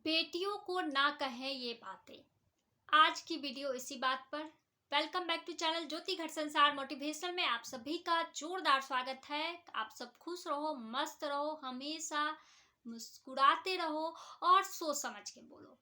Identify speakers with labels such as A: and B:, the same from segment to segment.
A: बेटियों को ना कहें ये बातें। आज की वीडियो इसी बात पर। वेलकम बैक टू चैनल ज्योति घर संसार मोटिवेशनल में आप सभी का जोरदार स्वागत है। आप सब खुश रहो, मस्त रहो, हमेशा मुस्कुराते रहो और सोच समझ के बोलो।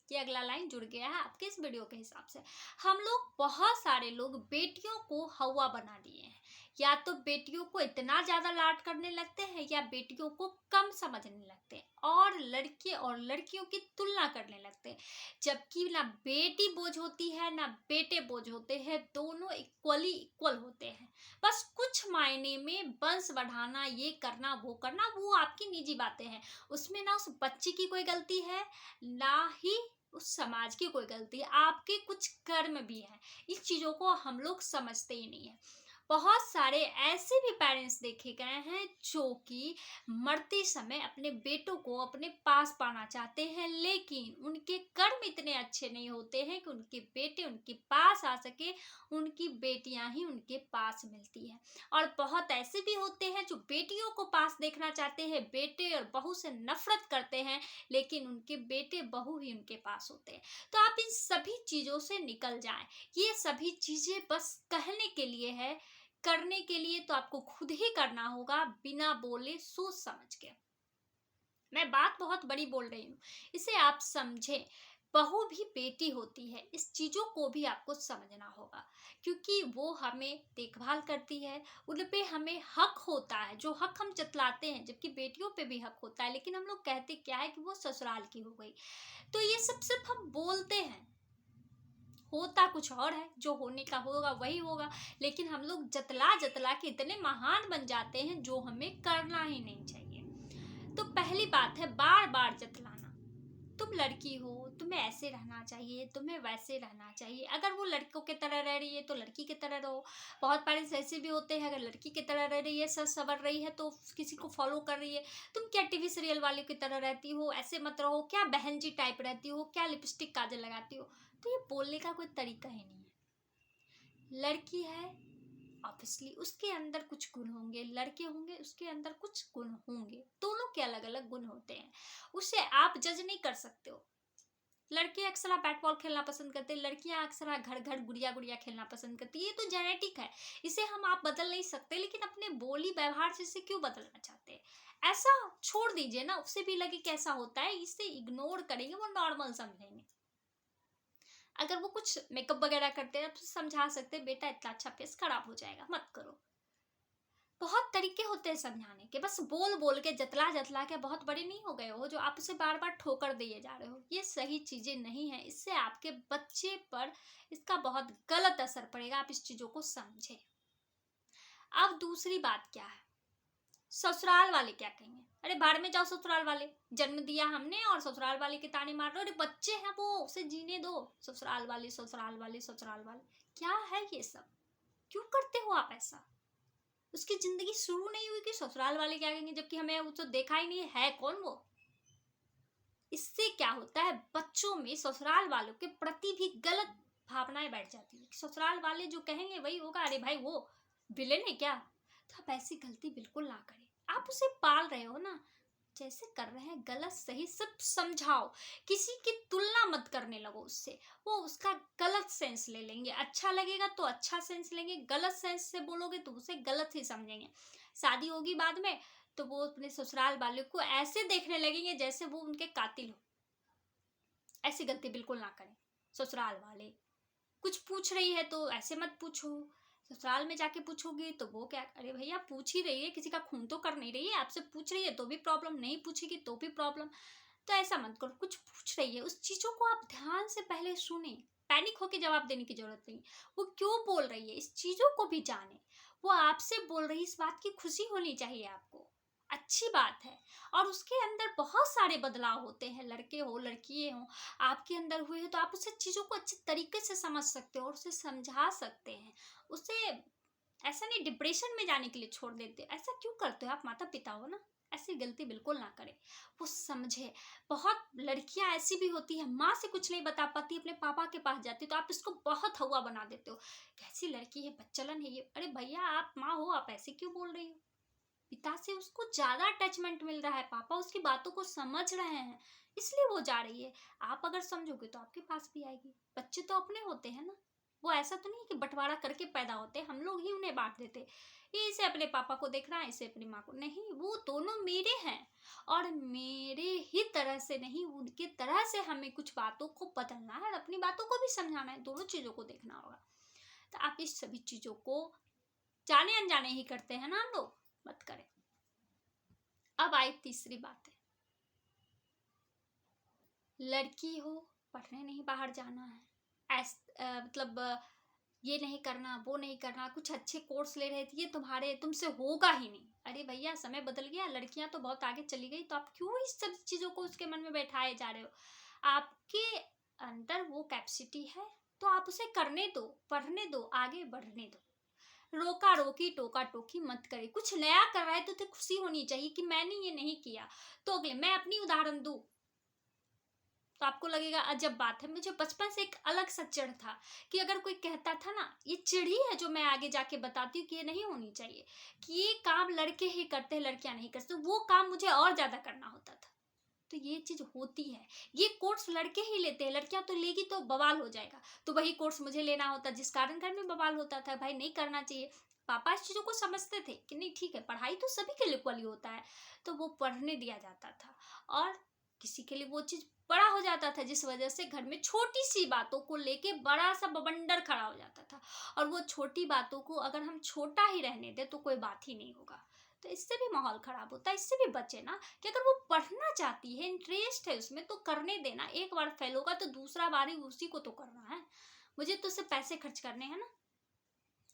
A: ये अगला लाइन जुड़ गया है आपके इस वीडियो के हिसाब से। हम लोग बहुत सारे लोग बेटियों को हवा बना दिए हैं। या तो बेटियों को इतना ज्यादा लाड करने लगते हैं या बेटियों को कम समझने लगते हैं और लड़के और लड़कियों की तुलना करने लगते हैं। जबकि ना बेटी बोझ होती है ना बेटे बोझ होते हैं, दोनों इक्वली इक्वल होते हैं। बस कुछ मायने में वंश बढ़ाना, ये करना वो आपकी निजी बातें हैं। उसमें ना उस बच्ची की कोई गलती है ना ही उस समाज की कोई गलती है, आपके कुछ कर्म भी हैं। इस चीजों को हम लोग समझते ही नहीं है। बहुत सारे ऐसे भी पेरेंट्स देखे गए हैं जो कि मरते समय अपने बेटों को अपने पास पाना चाहते हैं, लेकिन उनके कर्म इतने अच्छे नहीं होते हैं कि उनके बेटे उनके पास आ सके। उनकी बेटियां ही उनके पास मिलती हैं। और बहुत ऐसे भी होते हैं जो बेटियों को पास देखना चाहते हैं, बेटे और बहू से नफरत करते हैं, लेकिन उनके बेटे बहू ही उनके पास होते हैं। तो आप इन सभी चीजों से निकल जाएं। ये सभी चीजें बस कहने के लिए है, करने के लिए तो आपको खुद ही करना होगा, बिना बोले सोच समझ के। मैं बात बहुत बड़ी बोल रही हूँ, इसे आप समझें। बहू भी बेटी होती है, इस चीजों को भी आपको समझना होगा, क्योंकि वो हमें देखभाल करती है। उन पे हमें हक होता है, जो हक हम जतलाते हैं, जबकि बेटियों पे भी हक होता है। लेकिन हम लोग कहते क्या है कि वो ससुराल की हो गई। तो ये सब सिर्फ हम बोलते हैं, होता कुछ और है। जो होने का होगा वही होगा, लेकिन हम लोग जतला जतला के इतने महान बन जाते हैं जो हमें करना ही नहीं चाहिए। तो पहली बात है बार बार जतलाना। तुम लड़की हो, तुम्हें ऐसे रहना चाहिए, तुम्हें वैसे रहना चाहिए। अगर वो लड़कों की तरह रह रही है तो लड़की की तरह रहो। बहुत पेरेंट्स ऐसे भी होते हैं, अगर लड़की की तरह रह रही है, सच सवर रही है, तो किसी को फॉलो कर रही है। तुम क्या टीवी सीरियल वाले की तरह रहती हो, ऐसे मत रहो, क्या बहन जी टाइप रहती हो, क्या लिपस्टिक काजल लगाती हो। तो ये बोलने का कोई तरीका ही नहीं है। लड़की है, ऑब्वियसली उसके अंदर कुछ गुण होंगे, लड़के होंगे उसके अंदर कुछ गुण होंगे, दोनों के अलग अलग गुण होते हैं। उसे आप जज नहीं कर सकते हो। लड़के अक्सर बैट बॉल खेलना पसंद करते हैं, लड़कियां अक्सर घर घर गुड़िया गुड़िया खेलना पसंद करती है। ये तो जेनेटिक है, इसे हम आप बदल नहीं सकते। लेकिन अपने बोली व्यवहार से इसे क्यों बदलना चाहते हैं? ऐसा छोड़ दीजिए ना, उससे भी लगे कैसा होता है, इसे इग्नोर करेंगे, वो नॉर्मल समझेंगे। अगर वो कुछ मेकअप वगैरह करते हैं तो समझा सकते हैं, बेटा इतना अच्छा फेस खराब हो जाएगा, मत करो। बहुत तरीके होते हैं समझाने के, बस बोल बोल के जतला जतला के बहुत बड़े नहीं हो गए हो जो आप उसे बार बार ठोकर दिए जा रहे हो। ये सही चीजें नहीं है, इससे आपके बच्चे पर इसका बहुत गलत असर पड़ेगा। आप इस चीजों को समझे। अब दूसरी बात क्या है, ससुराल वाले क्या कहेंगे? अरे बाहर में जाओ, ससुराल वाले जन्म दिया हमने और ससुराल वाले के ताने मार रहे हो। अरे बच्चे हैं वो, उसे जीने दो। ससुराल वाले ससुराल वाले ससुराल वाले, क्या है ये सब? क्यों करते हो आप ऐसा? उसकी जिंदगी शुरू नहीं हुई कि ससुराल वाले क्या कहेंगे, जबकि हमें वो तो देखा ही नहीं है कौन वो। इससे क्या होता है, बच्चों में ससुराल वालों के प्रति भी गलत भावनाएं बैठ जाती है। ससुराल वाले जो कहेंगे वही होगा। अरे भाई वो विलेन है क्या? तो आप ऐसी गलती बिल्कुल ना करें। आप उसे पाल रहे हो ना, जैसे कर रहे हैं गलत सही सब समझाओ। किसी की तुलना मत करने लगो उससे, वो उसका गलत सेंस ले लेंगे। अच्छा लगेगा तो अच्छा सेंस लेंगे, गलत सेंस से बोलोगे तो उसे गलत ही समझेंगे। शादी होगी बाद में तो वो अपने ससुराल वाले को ऐसे देखने लगेंगे जैसे वो उनके कातिल हो। ऐसी गलती बिल्कुल ना करें। ससुराल वाले कुछ पूछ रही है तो ऐसे मत पूछो। ससुराल में जाके पूछोगी तो वो क्या, अरे भैया पूछ ही रही है, किसी का खून तो कर नहीं रही है, आपसे पूछ रही है तो भी प्रॉब्लम, नहीं पूछेगी तो भी प्रॉब्लम। तो ऐसा मत करो। कुछ पूछ रही है, उस चीजों को आप ध्यान से पहले सुने। पैनिक होके जवाब देने की जरूरत नहीं। वो क्यों बोल रही है इस चीजों को भी जाने। वो आपसे बोल रही है, इस बात की खुशी होनी चाहिए आपको, अच्छी बात है। और उसके अंदर बहुत सारे बदलाव होते हैं, लड़के हो लड़कियां हो, आपके अंदर हुए हो, तो आप उसे चीजों को अच्छे तरीके से समझ सकते हो और उसे समझा सकते हैं। उसे ऐसा नहीं डिप्रेशन में जाने के लिए छोड़ देते। ऐसा क्यों करते हो? आप माता पिता हो ना, ऐसी गलती बिल्कुल ना करें। वो समझे। बहुत लड़कियां ऐसी भी होती है, माँ से कुछ नहीं बता पाती, अपने पापा के पास जाती, तो आप इसको बहुत हवा बना देते हो। कैसी लड़की है, बच्चलन है ये। अरे भैया आप माँ हो, आप ऐसे क्यों बोल रही हो? पिता से उसको ज्यादा अटैचमेंट मिल रहा है, पापा उसकी बातों को समझ रहे हैं। इसलिए वो जा रही है। आप अगर समझोगे तो आपके पास भी आएगी। बच्चे तो अपने होते हैं ना, वो ऐसा तो नहीं कि बंटवारा करके पैदा होते हैं, हम लोग ही उन्हें बांट देते। ये इसे अपने पापा को देख रहा है, इसे अपनी माँ को, नहीं, वो दोनों मेरे हैं। और मेरे ही तरह से नहीं, उनके तरह से हमें कुछ बातों को बदलना है और अपनी बातों को भी समझाना है, दोनों चीजों को देखना होगा। तो आप इस सभी चीजों को जाने अनजाने ही करते हैं ना हम लोग, मत करें। अब आई तीसरी बात है, लड़की हो, पढ़ने नहीं बाहर जाना है, मतलब ये नहीं करना, वो नहीं करना, कुछ अच्छे कोर्स ले रहे थे, ये तुमसे होगा ही नहीं। अरे भैया, समय बदल गया, लड़कियां तो बहुत आगे चली गई, तो आप क्यों इस सब चीजों को उसके मन में बैठाए जा रहे हो? आपके अंदर वो कैपेसिटी है तो आप उसे करने दो, पढ़ने दो, आगे बढ़ने दो। रोका रोकी टोका टोकी मत करे। कुछ नया कर रहा है तो खुशी होनी चाहिए कि मैंने ये नहीं किया तो अगले। मैं अपनी उदाहरण दूं तो आपको लगेगा अजब बात है, मुझे बचपन से एक अलग सा चिढ़ था कि अगर कोई कहता था ना, ये चिढ़ी है जो मैं आगे जाके बताती हूँ कि ये नहीं होनी चाहिए, कि ये काम लड़के ही करते हैं, लड़कियां नहीं करती, तो वो काम मुझे और ज्यादा करना होता था। तो ये चीज होती है, ये कोर्स लड़के ही लेते हैं, लड़कियां तो लेगी तो बवाल हो जाएगा। तो वही कोर्स मुझे लेना होता, जिस कारण घर में बवाल होता था, भाई नहीं करना चाहिए। पापा इस चीजों को समझते थे कि नहीं ठीक है, पढ़ाई तो सभी के लिए इक्वली होता है, तो वो पढ़ने दिया जाता था। और किसी के लिए वो चीज बड़ा हो जाता था, जिस वजह से घर में छोटी सी बातों को लेके बड़ा सा बवंडर खड़ा हो जाता था। और वो छोटी बातों को अगर हम छोटा ही रहने दें तो कोई बात ही नहीं होगा। तो इससे भी माहौल खराब होता है। इससे भी बचे ना, कि अगर वो पढ़ना चाहती है, इंटरेस्ट है उसमें, तो करने देना। एक बार फेल होगा तो दूसरा बार ही उसी को तो करना है। मुझे तो सिर्फ पैसे खर्च करने हैं ना,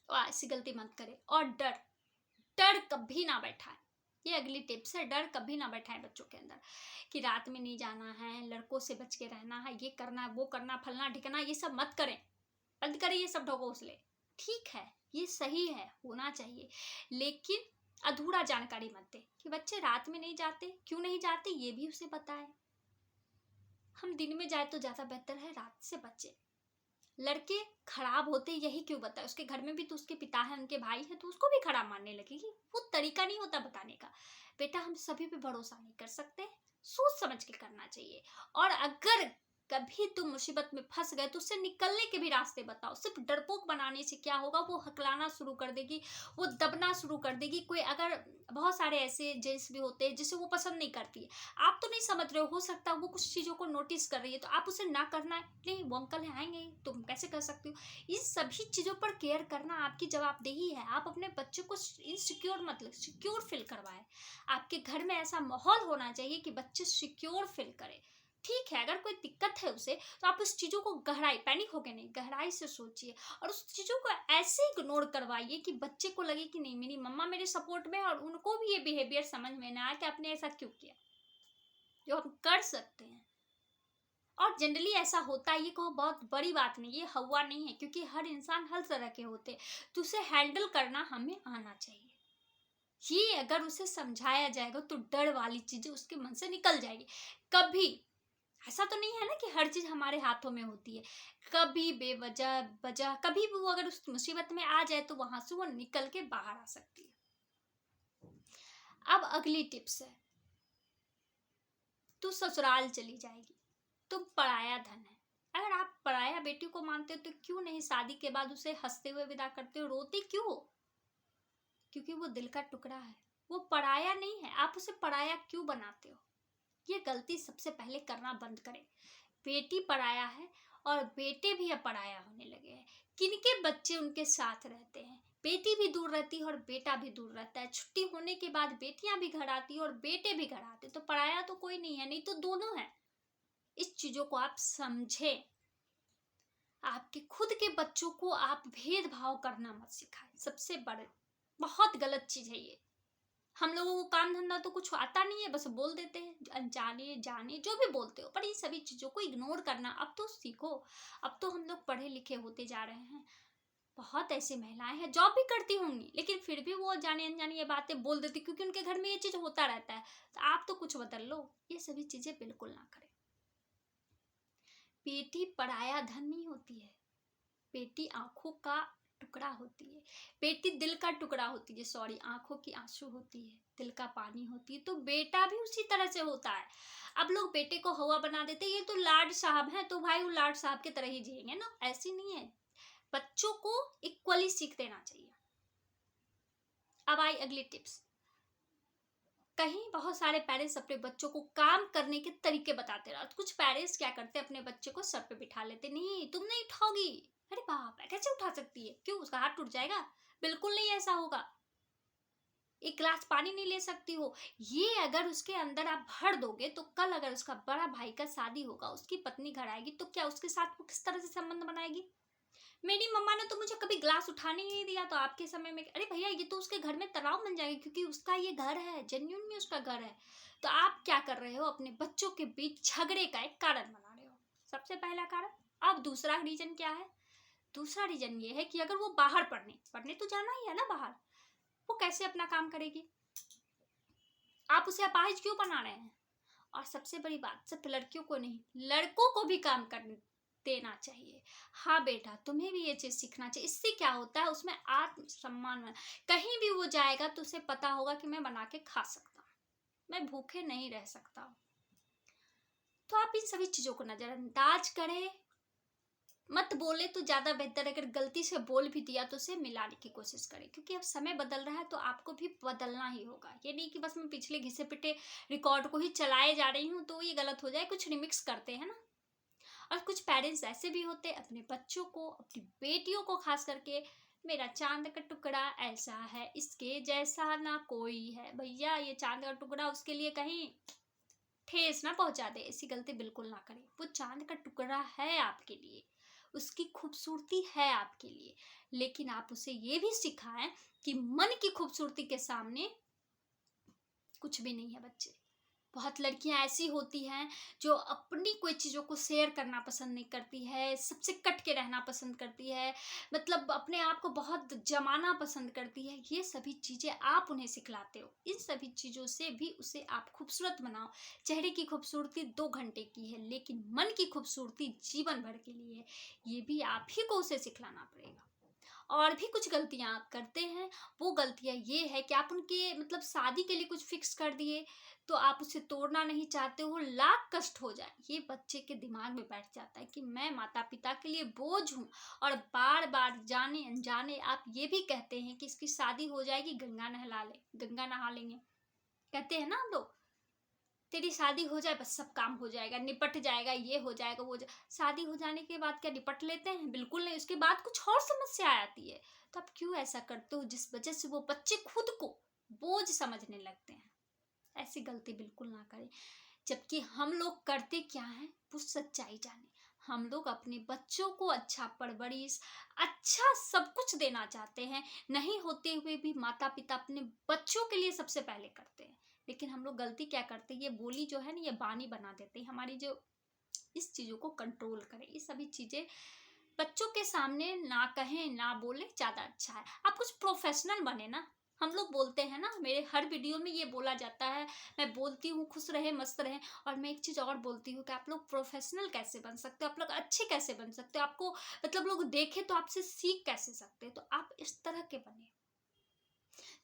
A: तो ऐसी गलती मत करे। और डर, डर कभी ना बैठाए। ये अगली टिप्स है, डर कभी ना बैठाए बच्चों के अंदर, कि रात में नहीं जाना है, लड़कों से बच के रहना है, ये करना है, वो करना, फलना ढिकना, ये सब मत करें। बंद करें ये सब ढकोसले। ठीक है, ये सही है, होना चाहिए, लेकिन अधूरा जानकारी मत दे कि बच्चे रात में नहीं जाते, क्यों नहीं जाते, ये भी उसे बताए। हम दिन में जाए तो ज्यादा बेहतर है, रात से बचे। लड़के खराब होते यही क्यों बताए? उसके घर में भी तो उसके पिता है, उनके भाई है, तो उसको भी खराब मानने लगेगी। वो तरीका नहीं होता बताने का। बेटा, हम सभी पे भरोसा नहीं कर सकते, सोच समझ के करना चाहिए। और अगर कभी तुम मुसीबत में फंस गए तो उससे निकलने के भी रास्ते बताओ। सिर्फ डरपोक बनाने से क्या होगा? वो हकलाना शुरू कर देगी, वो दबना शुरू कर देगी। कोई अगर, बहुत सारे ऐसे जेंट्स भी होते हैं जिसे वो पसंद नहीं करती है, आप तो नहीं समझ रहे हो सकता है वो कुछ चीजों को नोटिस कर रही है, तो आप उसे ना करना है, नहीं वो अंकल है आएंगे, तुम कैसे कर सकती हो? इन सभी चीजों पर केयर करना आपकी जवाबदेही है। आप अपने बच्चों को इनसिक्योर, मतलब सिक्योर फील करवाएं। आपके घर में ऐसा माहौल होना चाहिए कि बच्चे सिक्योर फील करें। ठीक है, अगर कोई दिक्कत है उसे, तो आप उस चीजों को गहराई, पैनिक होके नहीं, गहराई से सोचिए और उस चीजों को ऐसे इग्नोर करवाइए कि बच्चे को लगे कि नहीं, मेरी मम्मा मेरे सपोर्ट में है, और उनको भी ये बिहेवियर समझ में ना आए कि आपने ऐसा क्यों किया, जो हम कर सकते हैं। और जनरली ऐसा होता है, ये कोई बहुत बड़ी बात नहीं, ये हवा नहीं है, क्योंकि हर इंसान हर तरह के होते हैं, तो उसे हैंडल करना हमें आना चाहिए। ये अगर उसे समझाया जाएगा तो डर वाली चीजें उसके मन से निकल जाएगी। कभी ऐसा तो नहीं है ना कि हर चीज हमारे हाथों में होती है। कभी बेवजह वजह, कभी भी वो अगर उस मुसीबत में आ जाए तो वहां से वो निकल के बाहर आ सकती है। अब अगली टिप्स है, तू ससुराल चली जाएगी, तुम पराया धन है। अगर आप पराया बेटी को मानते हो तो क्यों नहीं शादी के बाद उसे हंसते हुए विदा करते हो? रोती क्यों हो? क्योंकि वो दिल का टुकड़ा है, वो पराया नहीं है। आप उसे पराया क्यों बनाते हो? ये गलती सबसे पहले करना बंद करें। बेटी पराया है और बेटे भी अब पराया होने लगे हैं। किनके बच्चे उनके साथ रहते हैं, बेटी भी दूर रहती है और बेटा भी दूर रहता है। छुट्टी होने के बाद बेटियां भी घर आती है और बेटे भी घर आते, तो पराया तो कोई नहीं है, नहीं तो दोनों है। इस चीजों को आप समझें। आपके खुद के बच्चों को आप भेदभाव करना मत सिखाएं। सबसे बड़े, बहुत गलत चीज है ये। हम लोगों को काम धंधा तो कुछ आता नहीं है, बस बोल देते हैं, अनजाने जाने जो भी बोलते हो, पर इन सभी चीजों को इग्नोर करना अब तो सीखो। अब तो हम लोग पढ़े लिखे होते जा रहे हैं। बहुत ऐसी महिलाएं हैं जॉब भी करती होंगी, लेकिन फिर भी वो जाने अनजाने ये बातें बोल देती, क्योंकि उनके घर में ये चीज होता रहता है। तो आप तो कुछ बदल लो। ये सभी चीजें बिल्कुल ना करें। बेटी पराया धन नहीं होती है, बेटी आंखों का टुकड़ा होती है, बेटी दिल का टुकड़ा होती है, सॉरी आंखों की आंसू होती है, दिल का पानी होती है। तो बेटा भी उसी तरह से होता है। अब लोग बेटे को हवा बना देते हैं, ये तो लाड साहब हैं, तो भाई वो लाड साहब की तरह ही जिएंगे ना, ऐसी नहीं है। बच्चों को इक्वली सीख देना चाहिए। अब आई अगली टिप्स। कहीं बहुत सारे पेरेंट्स अपने बच्चों को काम करने के तरीके बताते रहे। कुछ पेरेंट्स क्या करते हैं, अपने बच्चे को सर पे बिठा लेते, नहीं तुम नहीं उठाओगी। अरे बाप, कैसे उठा सकती है, क्यों उसका हाथ टूट जाएगा? बिल्कुल नहीं ऐसा होगा। एक गिलास पानी नहीं ले सकती हो, ये अगर उसके अंदर आप भर दोगे तो कल अगर उसका बड़ा भाई का शादी होगा, उसकी पत्नी घर आएगी, तो क्या उसके साथ वो किस तरह से संबंध बनाएगी? मेरी मम्मा ने तो मुझे कभी ग्लास उठाने ही नहीं दिया, तो आपके समय में अरे भैया ये तो उसके घर में तनाव बन जाएगा, क्योंकि उसका ये घर है, जेन्युइन में उसका घर है। तो आप क्या कर रहे हो, अपने बच्चों के बीच झगड़े का एक कारण बना रहे हो। सबसे पहला कारण। अब दूसरा रीजन क्या है? दूसरा रीजन ये है कि अगर वो बाहर पढ़ने पढ़ने तो जाना ही है ना बाहर, वो कैसे अपना काम करेगी? आप उसे अपाहिज क्यों बना रहे हैं? और सबसे बड़ी बात, सिर्फ लड़कियों को नहीं, लड़कों को भी काम करने देना चाहिए। हाँ बेटा, तुम्हें भी ये चीज सीखना चाहिए। इससे क्या होता है, उसमें आत्मसम्मान कहीं भी वो जाएगा तो उसे पता होगा कि मैं बना के खा सकता हूँ, मैं भूखे नहीं रह सकता हूँ। तो आप इन सभी चीजों को नजरअंदाज करें, मत बोले तो ज्यादा बेहतर है। अगर गलती से बोल भी दिया तो उसे मिलाने की कोशिश करें, क्योंकि अब समय बदल रहा है तो आपको भी बदलना ही होगा। ये नहीं कि बस मैं पिछले घिसे पिटे रिकॉर्ड को ही चलाए जा रही हूँ तो ये गलत हो जाए, कुछ रिमिक्स करते हैं ना। और कुछ पेरेंट्स ऐसे भी होते हैं, अपने बच्चों को, अपनी बेटियों को खास करके, मेरा चांद का टुकड़ा ऐसा है, इसके जैसा ना कोई है। भैया ये चांद का टुकड़ा उसके लिए कहीं ठेस ना पहुंचा दे, ऐसी गलती बिल्कुल ना करें। वो चांद का टुकड़ा है आपके लिए, उसकी खूबसूरती है आपके लिए, लेकिन आप उसे ये भी सिखाएं कि मन की खूबसूरती के सामने कुछ भी नहीं है बच्चे। बहुत लड़कियां ऐसी होती हैं जो अपनी कोई चीज़ों को शेयर करना पसंद नहीं करती है, सबसे कट के रहना पसंद करती है, मतलब अपने आप को बहुत जमाना पसंद करती है। ये सभी चीज़ें आप उन्हें सिखलाते हो, इन सभी चीज़ों से भी उसे आप खूबसूरत बनाओ। चेहरे की खूबसूरती 2 घंटे की है, लेकिन मन की खूबसूरती जीवन भर के लिए है। ये भी आप ही को उसे सिखलाना पड़ेगा। और भी कुछ गलतियां आप करते हैं, वो गलतियां ये है कि आप उनके मतलब शादी के लिए कुछ फिक्स कर दिए, तो आप उसे तोड़ना नहीं चाहते हो, लाख कष्ट हो जाए, ये बच्चे के दिमाग में बैठ जाता है कि मैं माता पिता के लिए बोझ हूँ। और बार बार जाने अनजाने आप ये भी कहते हैं कि इसकी शादी हो जाएगी, गंगा नहा लेंगे, कहते हैं ना हम लोग, तेरी शादी हो जाए बस सब काम हो जाएगा, निपट जाएगा, ये हो जाएगा वो शादी हो जाने के बाद क्या निपट लेते हैं? बिल्कुल नहीं, उसके बाद कुछ और समस्या आती है। तो आप क्यों ऐसा करते हो जिस वजह से वो बच्चे खुद को बोझ समझने लगते हैं? ऐसी गलती बिल्कुल ना करें। जबकि हम लोग करते क्या है, वो सच्चाई जाने, हम लोग अपने बच्चों को अच्छा परवरिश, अच्छा सब कुछ देना चाहते हैं, नहीं होते हुए भी माता पिता अपने बच्चों के लिए सबसे पहले करते हैं। लेकिन हम लोग गलती क्या करते हैं, ये बोली जो है ना, ये बानी बना देते हैं हमारी। जो इस चीज़ों को कंट्रोल करें, ये सभी चीज़ें बच्चों के सामने ना कहें, ना बोले, ज़्यादा अच्छा है। आप कुछ प्रोफेशनल बने ना। हम लोग बोलते हैं ना, मेरे हर वीडियो में ये बोला जाता है, मैं बोलती हूँ खुश रहे मस्त रहे। और मैं एक चीज़ और बोलती हूँ कि आप लोग प्रोफेशनल कैसे बन सकते हो, आप लोग अच्छे कैसे बन सकते हो, आपको मतलब लोग देखे तो आपसे सीख कैसे सकते हैं। तो आप इस तरह के बने।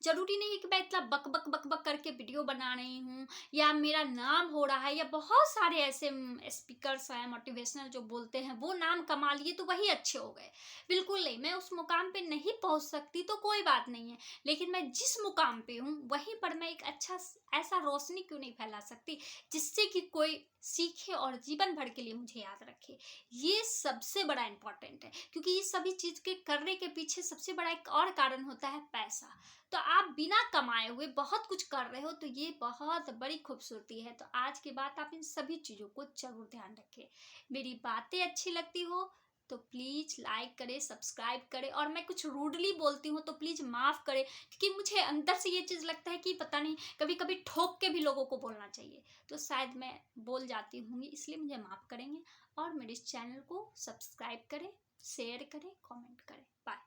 A: जरूरी नहीं है कि मैं इतना बक बक बक बक करके वीडियो बना रही हूँ या मेरा नाम हो रहा है, या बहुत सारे ऐसे स्पीकर्स हैं मोटिवेशनल जो बोलते हैं वो नाम कमा लिए तो वही अच्छे हो गए। बिल्कुल नहीं, मैं उस मुकाम पे नहीं पहुंच सकती तो कोई बात नहीं है, लेकिन मैं जिस मुकाम पे हूँ वहीं पर मैं एक अच्छा ऐसा रोशनी क्यों नहीं फैला सकती जिससे कि कोई सीखे और जीवन भर के लिए मुझे याद रखे। ये सबसे बड़ा इंपॉर्टेंट है, क्योंकि ये सभी चीज के करने के पीछे सबसे बड़ा एक और कारण होता है पैसा। तो आप बिना कमाए हुए बहुत कुछ कर रहे हो, तो ये बहुत बड़ी खूबसूरती है। तो आज के बाद आप इन सभी चीज़ों को जरूर ध्यान रखें। मेरी बातें अच्छी लगती हो तो प्लीज़ लाइक करें, सब्सक्राइब करें, और मैं कुछ रूडली बोलती हूँ तो प्लीज़ माफ़ करें, क्योंकि मुझे अंदर से ये चीज़ लगता है कि पता नहीं, कभी कभी ठोक के भी लोगों को बोलना चाहिए, तो शायद मैं बोल जाती हूँ, इसलिए मुझे माफ़ करेंगे। और मेरे इस चैनल को सब्सक्राइब करें, शेयर करें, कमेंट करें। बाय।